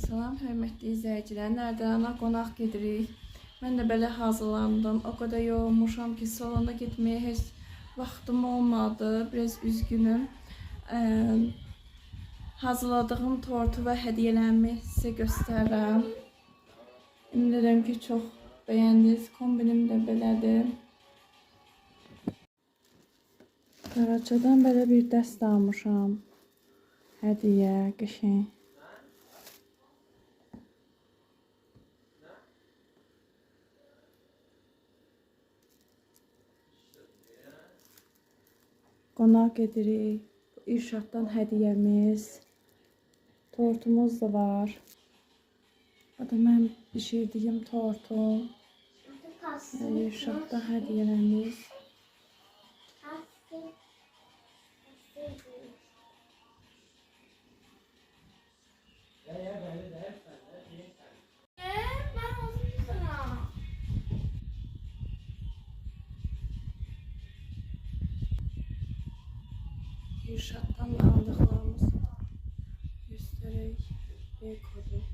Salam, hörmətli izləyicilər. Nərdana qonaq gedirik. Mən də belə hazırlandım. O qədər yorulmuşam ki, salona getməyə heç vaxtım olmadı. Biraz üzgünüm. Hazırladığım tortu və hədiyyələrimi sizə göstərirəm. Ümid ki, çox bəyəndiniz. Kombinim də belədir. Qaraçadan belə bir dəst almışam. Hədiyyə, qəşəng. Qonaq gedirik. İrşaddan hədiyyəmiz. Tortumuz da var. Bu da mən bişirdiyim tortum. İrşaddan hədiyyələrimiz. İrşaddan aldıqlarımız göstərək. B kodu.